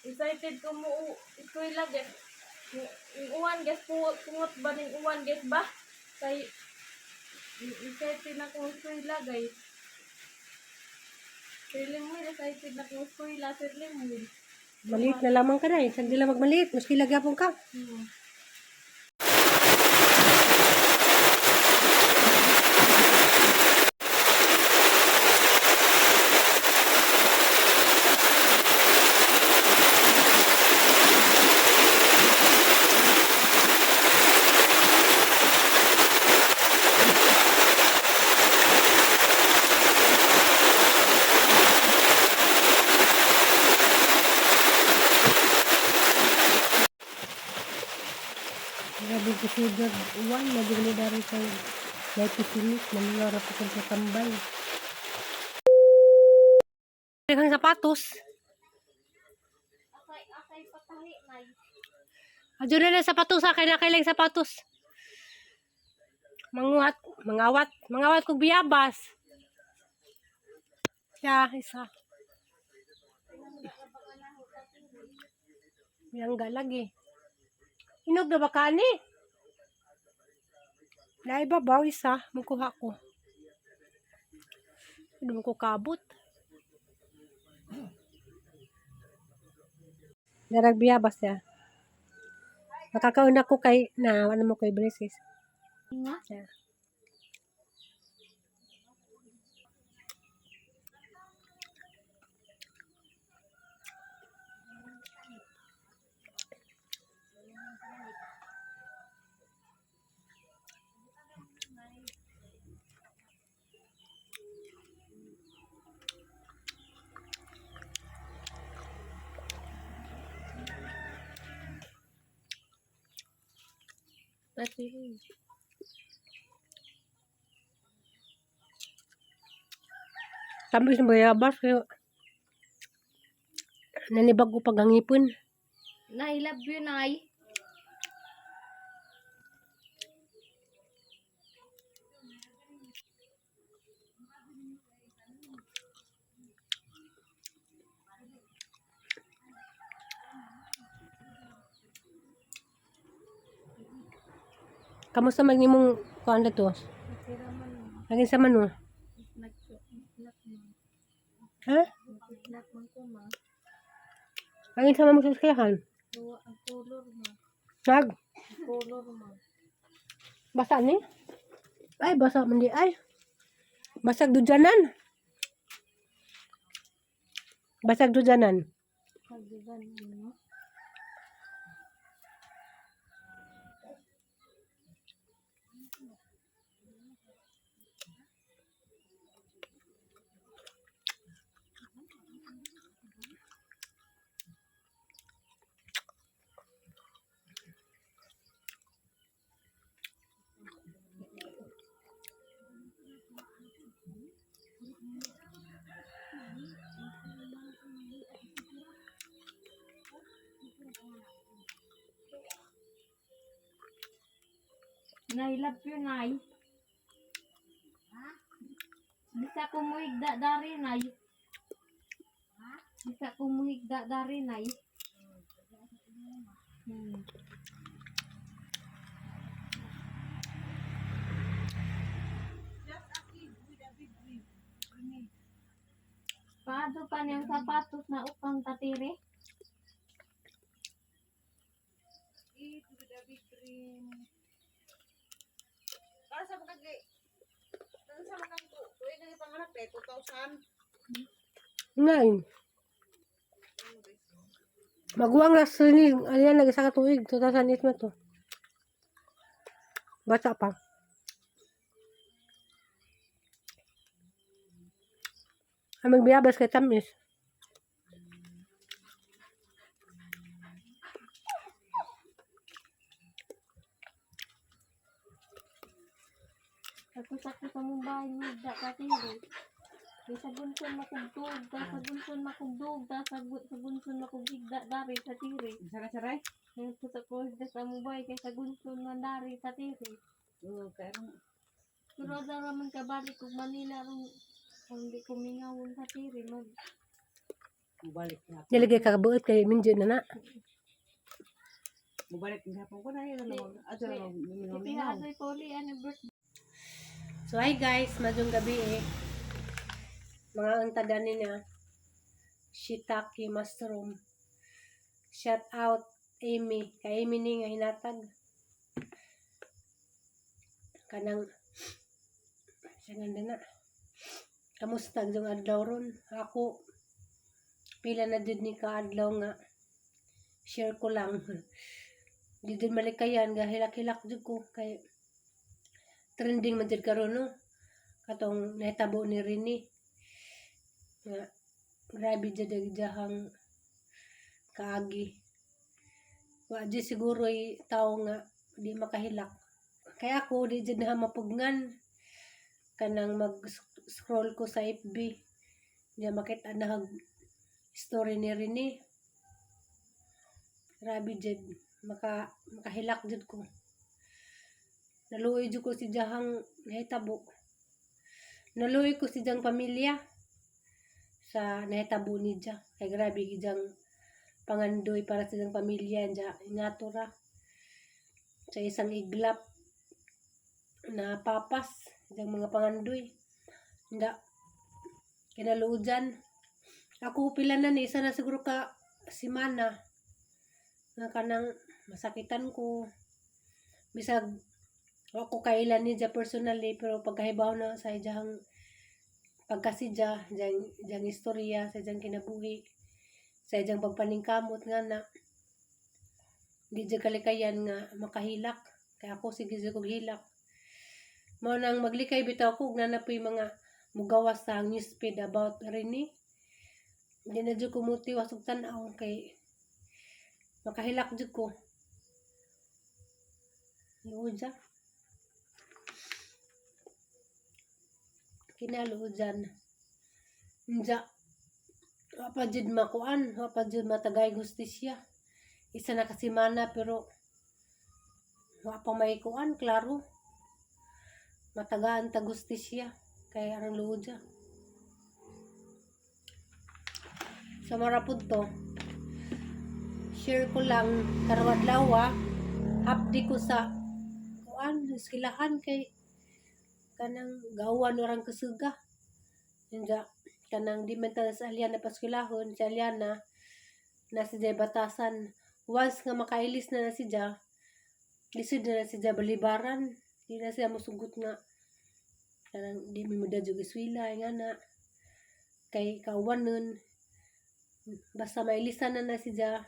Excited ko mo eskwela guys. Yung uwan guys pungot ba ning uwan guys ba? Kay excited na ko eskwela guys. Sirling mo excited na ko eskwela sirling mo. Maliit na lamang ka na eh. Saan dila magmaliit? Maski lagyapon ka. Grabe ko siya uwan. Naging dari sa naipisilit. Nangyara po sa tambay. Kang sapatos. Akay patahi na. Adyo na lang sapatos. Akay na kailang sapatos. Mangawat kong biyabas. Siya, isa. Yang lagi. Hinog na ba ka ni? Naibabaw isa. Magkuha ko. Hindi mo ko kabot. Darag biyabas ya. Makakauna ko kay na ano mo kay braces. Nga? Yeah. Tamis ng bayabas kaya nanibag ko pag ang ipon. I love you, Nay. Kamusta man imong kuan na to? Tira man. Laging sa mano? Nag-black man. Ha? Nag-black man ko ma. Laging sa mano sa eskwelahan? Ang color ma. Nag? Color ma. Basa ni? Ay, basa man di ay. Basag dudyanan. Basag dudyanan. Pagdigan mo. Nay, love you, Nay. Bisa ko mo higda dari, Nay. Bisa ko mo higda dari, Nay. Paano pa niyang sapatos na upang tatiri? Para sa mga tuig na panganak 2,000. Ngayon. Maguwang na sini. Ayan, nag-isa ka tuig. 2008 na to. Bata pa. Ang magbiyabas kay Tamis. Tapos ako sa mong bahay mo, higda tatiri. Di sa bunson makugdog, sa bunson makugdog, sa bunson makugigda dari tatiri. Saray-saray? Tapos ako higda sa mong bahay kay sa bunson mandari tatiri. Oo, kaya Pero daw naman kabalik kung Manila ron, kung di ko mingawon tatiri, Mubalik na. Nilagay kakabuot kay minjo na na. Mubalik na po ko na yun. Ato na Iti minum-minum. asoy poli ano birthday. So hi guys, madung gabi Mga ang taga niya shiitake mushroom. Shout out Amy. Kay Amy ni nga hinatag. Kanang siya nga na. Kamusta yung adlaw ron? Ako pila na jud ni ka adlaw nga share ko lang. Di din malikayan ga hilak-hilak jud ko kay trending man jud karon no. Katong nahitabo ni Rini. Nga grabe jud jahang kaagi. Wa di siguro tao nga di makahilak. Kaya ako di jud na mapugngan kanang mag-scroll ko sa FB. Di makita na story ni Rini. Grabe jud makahilak jud ko. Naluoy jud ko si jahang nahitabo. Naluoy ko si jang pamilya sa nahitabo ni Jah. Kay grabe gijang pangandoy para sa jang pamilya ja ingato ra sa isang iglap na papas jang mga pangandoy. Nda kinaluojan. Ako pila na ni isa na siguro ka simana nga kanang masakitan ko. Bisag ako kailan ni Jah personally pero pagkahibaw na sa ijahang pagkasidya jang istorya sa ijang kinabuhi sa ijang pagpaningkamot nga na di jud kalikayan nga makahilak kay ako sige jud kog hilak mao nang maglikay bitaw ko na napoy mga mugawas sa newsfeed about Rini. Di na jud ko motiwas og tan-aw kay makahilak jud ko. Luoja. Kinaluojan. Nja. Wapa jud makuan, wapa jud matagay hustisya. Isa na kasimana pero wapa may kuan, klaro. Matagaan tag hustisya kay aron luoja. Sa marapod to, share ko lang karawad lawa, update ko sa kuan, skilahan kay kanang gawan orang kasuga. Nja kanang di man ta sa Aliana paskilahon, sa Aliana na si Jay batasan. Once nga makailis na si Jah, lisod na si Jah balibaran. Di na siya musugot nga kanang di mo da jud iswila nga na kay kawanon basta mailisan na si Jah.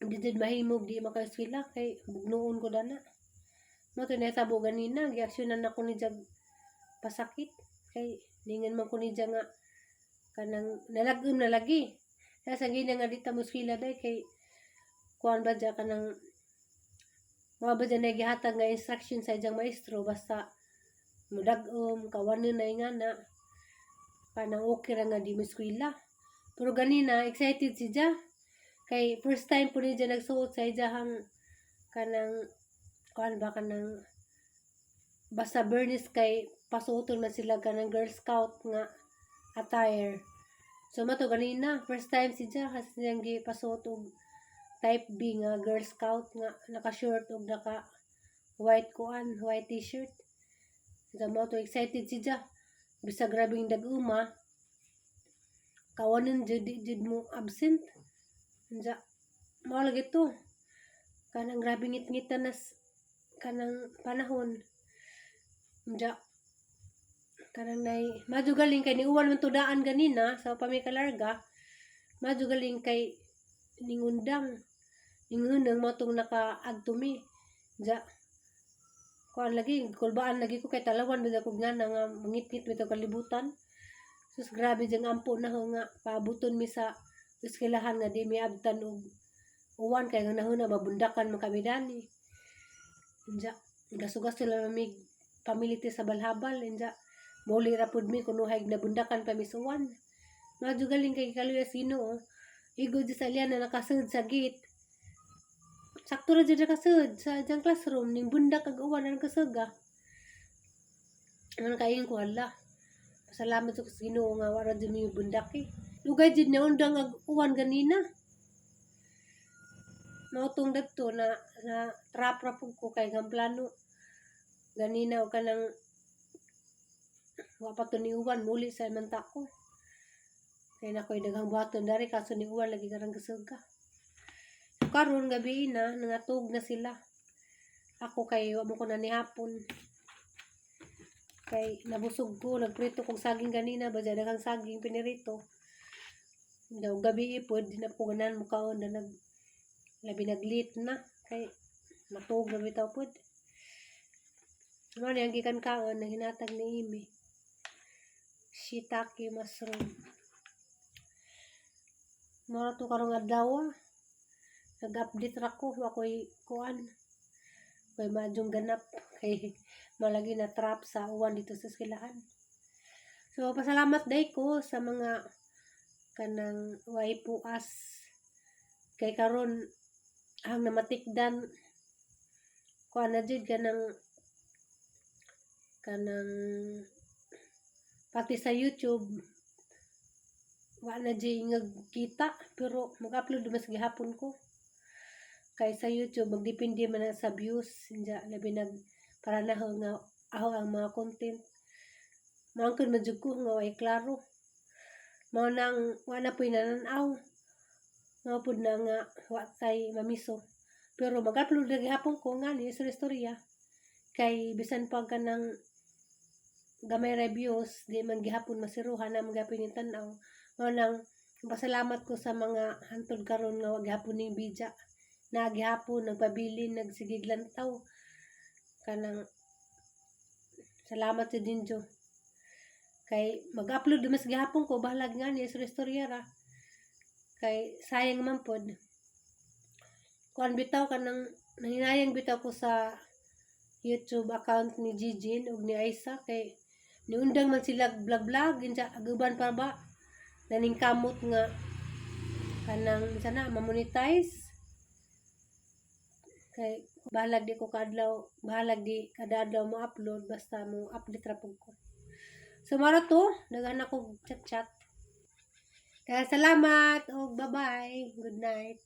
Di jud mahimog di makaiswila kay bugnoon ko dana. Mo to natabo ganina giaksyonan ako ni Jah pasakit kay ningan man ko ni Jah nga kanang nalagom na lagi. Kaya sa gina nga dita muskwila day kay kuan ba Jah kanang mga ba dyan na gihatag nga instruction sa ijang maestro basta mudagom kawanon na nga na kanang okay ra nga di muskwila. Pero ganina excited si Jah kay first time po ni Jah nagsuot sa ijahang kanang kuan ba kanang basta Bernice kay pasuoton man sila kanang Girl Scout nga attire. So mato ganina first time si Jah kasi niyang gipasuot og type B nga Girl Scout nga naka-short og naka white kuan, white t-shirt. Sa mo to excited si Jah. Bisa grabing dag-uma. Kawanon jud mo absent. Nja mao lagi to. Kanang grabe ngit-ngitan nas kanang panahon. Nja kanang nay majugaling kay ni uwan man tudaan ganina sa pamikalarga. Majugaling kay ningundang ningunang mo tong nakaagtumi. Ja kuan lagi kulbaan lagi ko kay talawan bida ko nga nga mangit-ngit bitaw kalibutan. Sus grabe jang ampo na ho nga paabuton mi sa eskwelahan nga di mi abtan og uwan kay nga nahuna mabundakan man kami dani. Ja gasugas sila mamig pamiliti sa balhabal inja muli ra pud mi kuno hayg nabundakan pa mi sa uwan. Majugaling kay kaluya sino igo di sa Aliana nakasud sa gate. Sakto ra jud nakasud sa jang classroom ning bundak kag uwan ang kasaga. Ano kayon ko hala. Pasalamat sa Ginoo nga wala jud mi bundak eh. Lugay jud na undang ag uwan ganina. Mautong dagto na trap ra pug ko kay ng plano. Ganina o kanang wa pa to ni uwan muli sa manta ko. Kay na ko'y daghang buhaton dari kaso ni uwan lagi karang gasuga. So, karon gabi na nangatog na sila. Ako kay wa mo ko na ni hapon. Kay nabusog ko, nagprito kong saging ganina, ba daghang saging pinirito. Daw gabi ipod, di na ko ganan mo kaon na labi naglit na kay matug na bitaw pod. Ano ni ang gikan kaon na hinatag ni Imi. Shiitake mushroom. Mara to karong adlaw. Nag-update ra ko ako'y kuan. Kay madyong ganap kay malagi na trap sa uwan dito sa eskwelahan. So pasalamat day ko sa mga kanang way puas kay karon ang namatikdan kuan na jud kanang pati sa YouTube wa na jud ngagkita pero mag-upload mas gihapon ko kay sa YouTube magdepende man na sa views inja labi nag para na nga aho ang mga content maangkon madjud ko nga way klaro mao nang wa na poy nananaw mao pud na nga wa tay mamiso pero mag-upload na gihapon ko nga ni sa istorya kay bisan pa kanang gamay reviews di man gihapon masiruhan na magapon ni tan-aw mao nang pasalamat ko sa mga hantod karon nga wa gihapon ning bidya na gihapon nagpabilin nagsigiglantaw kanang salamat sa dinjo kay mag-upload mas gihapon ko bahalag nga ni sa istorya ra kay sayang man pod kuan bitaw kanang nanginayang bitaw ko sa YouTube account ni Gigin ug ni Aisa kay niundang man sila vlog ginsa aguban pa ba naning kamot nga kanang sana ma-monetize kay bahalag di ko kadlaw bahalag di kada adlaw mo upload basta mo update ra pug ko so mara to daghan ako chat kaya salamat o bye bye good night